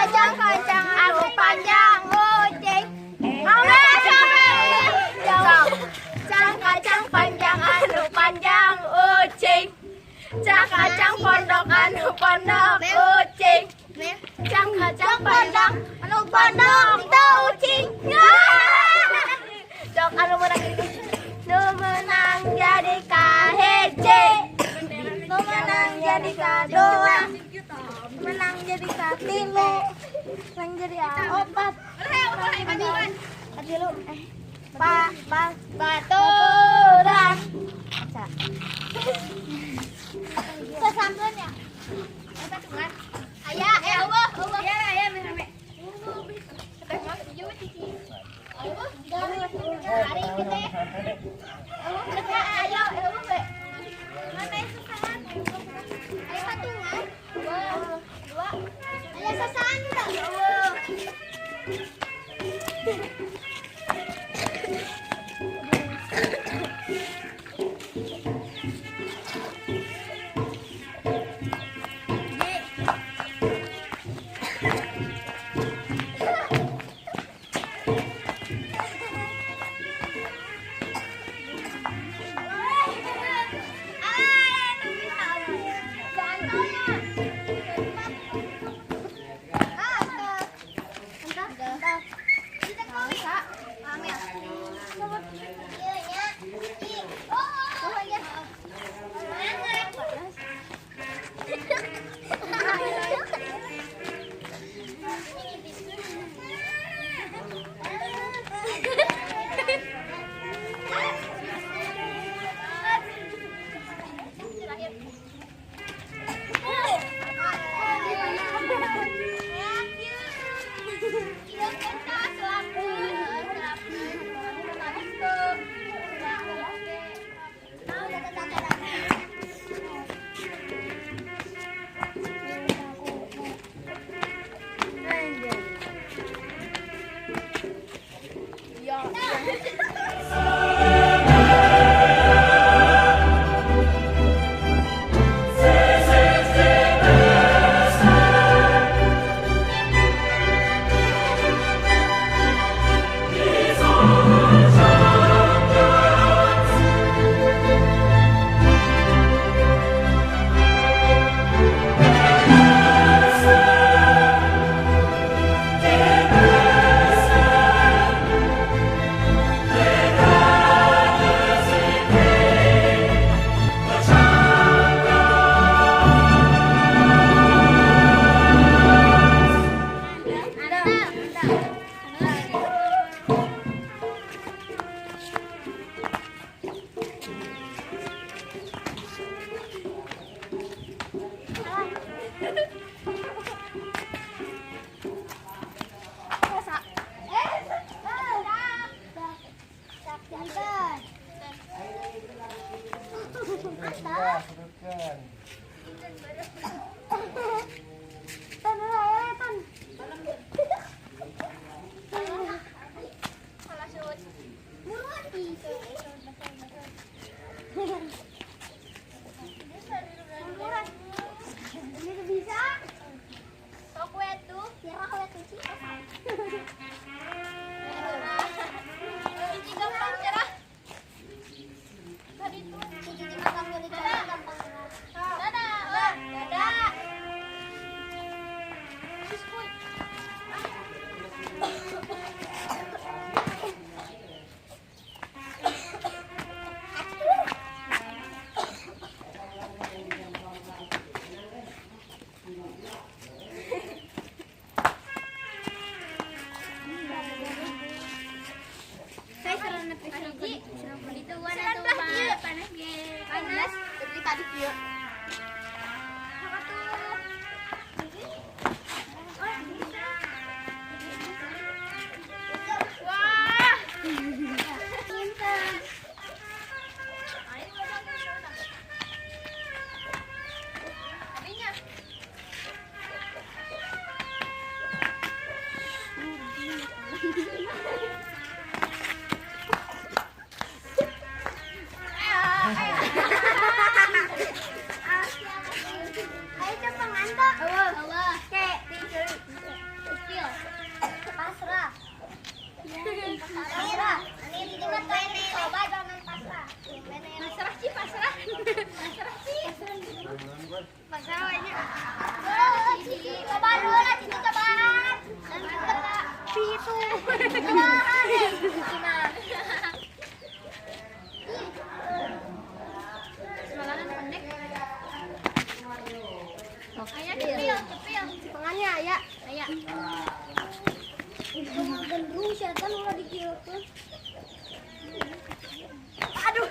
Kacang-kacang anu panjang kucing. Kacang panjang anu panjang kucing. Kacang pondok anu pondok kucing. Kacang panjang anu pondok kucing. Dok anu menang ini. Nu menang jadi kahece. Nu menang jadi kadua. Menang jadi katilu. Menang jadi opat. Adilu baturan. Sesampeun ya. Eta cuman. Aya Allah. Ya rame-rame. Hari kita. Ayo, mana yang sasaran? Ayo patungan. Dua. Ayo sasaran enggak? Ini mah coba jangan pasrah. Pasrah sih, pasrah. Pasrah sih. Pasrah aja. Coba dulu lah situ cobaan. Itu. Semalangan pendek. Ayah cepil. Pengannya ayah. Gendrung setan ulah dikieukeun. Aduh.